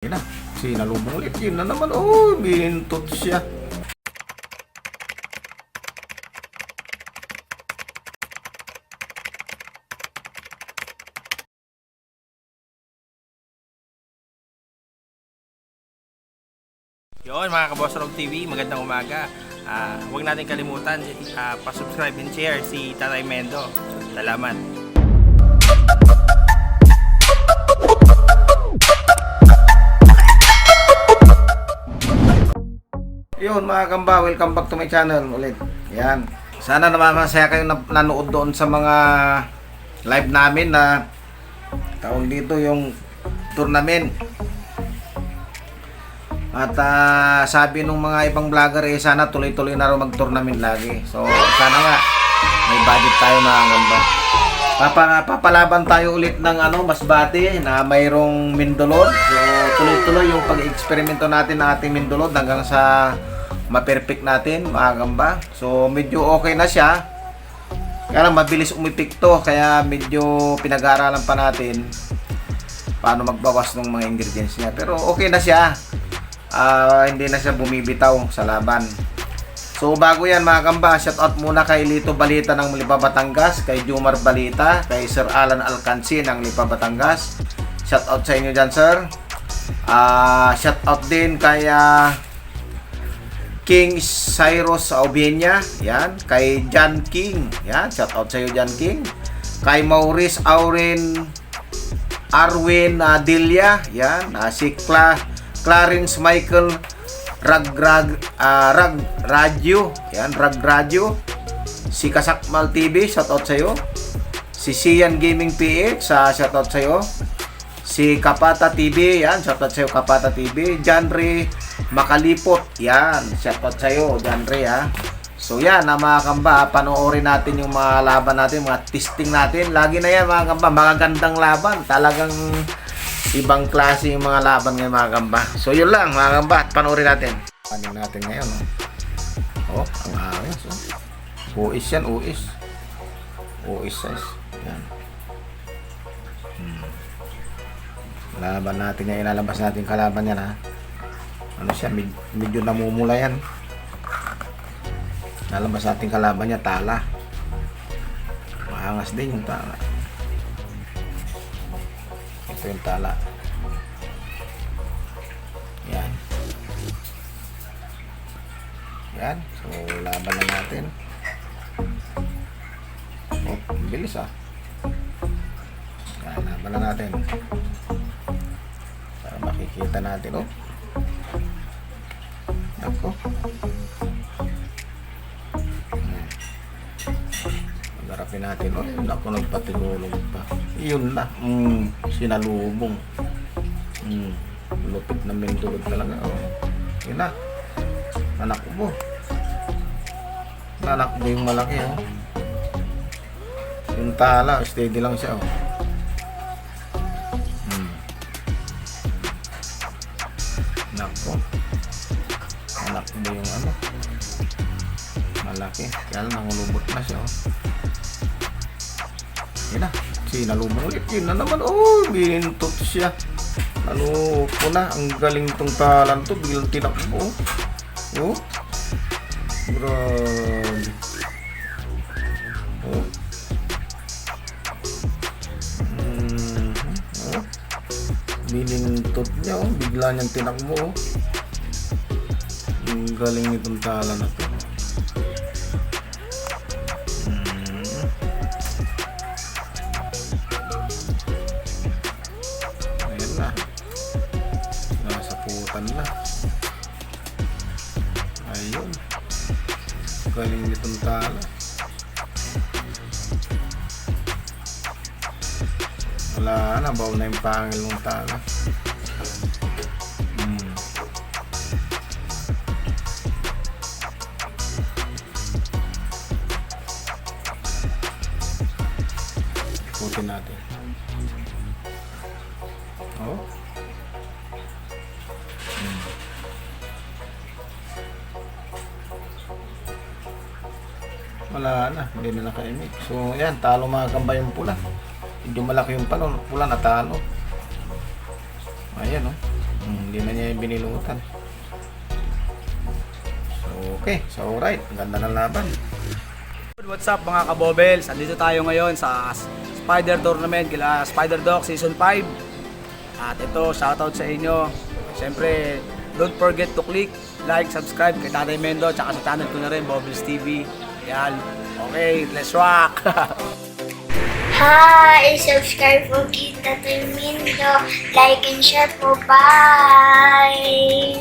Yun na, sinalubong ulit. Yun na naman, oh, bintot siya. Yon mga Kabosrog TV, magandang umaga. Huwag natin kalimutan pa-subscribe and share si Tatay Mendo. Salamat. Yun mga kamba, welcome back to my channel ulit. Yan. Sana naman masaya kayo nanood doon sa mga live namin na taon dito yung tournament. At sabi nung mga ibang vlogger sana tuloy-tuloy na rin mag-tournament lagi. So sana nga may budget tayo mga kamba. Papalaban tayo ulit ng Masbate na mayroong Mindolod. So tuloy-tuloy yung pag-eksperimento natin ng ating Mindolod hanggang sa ma-perfect natin mga kamba. So medyo okay na siya. Kaya lang mabilis umipik to, kaya medyo pinag-aaralan pa natin paano magbawas ng mga ingredients niya. Pero okay na siya. Hindi na siya bumibitaw sa laban. So bago yan mga kamba, shoutout muna kay Lito Balita ng Lipa Batangas, kay Jumar Balita, kay Sir Alan Alcanci ng Lipa Batangas. Shoutout sa inyo dyan sir. Shoutout din kay King Cyrus Aubenia, yan, kay John King, yan, shoutout sa iyo John King. Kay Maurice Arwin Dilia, yan, si Clarence Michael Radio, yan, Radio. Si Kasakmal TV, shoutout sa iyo. Si Sian Gaming PH, shoutout sa iyo. Si Kapata TV, yan, shoutout sa iyo Kapata TV. Janre Makalipot, yan, shoutout sa iyo Janre ha. So yan mga kamba, panoorin natin yung mga laban natin, mga testing natin. Lagi na yan mga kamba, magagandang laban. Talagang ibang klase yung mga laban ngayon mga kamba. So yun lang mga kamba, panoorin natin. Paning natin ngayon. Oh, ang ayos. Uis yan, uis. Uis size. Yan. Laban natin yan, ilalabas natin kalaban yan ha. Ano siya, medyo namumula yan. Ilalabas natin kalaban niya, tala. Maangas din yung tala. Ito yung tala. Yan. Yan. So, laban na natin. Oh, bilis ah. Yan, laban na natin. Para makikita natin, oh. Ako. Magarapin natin, oh. Ako nagpatinulog pa. Yun na. Sinalubong. Lupit na Mindolod talaga, oh. Yun na. Anak mo. Anak mo yung malaki, oh. Yung tala, steady lang siya, oh. Nako. Anak mo yung malaki. Kaya lang nangulubot na siya, oh. Yun na. Sinalubong ulit. Yun na naman, oh. Bintot siya. Ano po na. Ang galing tong talan to. Biglang tinakbo, oh. Oh. Grabe. Oh. Oh. Binintot niya, oh. Bigla niyang tinakbo, oh. Ang galing nitong tala na to. Ayan na. Nasa putan na. Ayun. Galing nitong tala. Wala na, bawa na yung pangil ng tala. Ikutin natin. Oh. Wala na, hindi na nakaimik. So yan, talo mga kamba yung pula. Medyo malaki yung pula, natalo. Ayan, oh. Hindi na niya yung binilutan. Okay, so alright. Ang ganda ng laban. What's up mga kabobels? Andito tayo ngayon sa Spider Tournament kila Spider Dog Season 5. At ito, shoutout sa inyo. Siyempre, don't forget to click, like, subscribe kay Tatay Mendo tsaka sa channel ko na rin, Bobbles TV. Yan. Okay, let's rock! Hi! Subscribe po kita Mindo. Like and share po. Bye!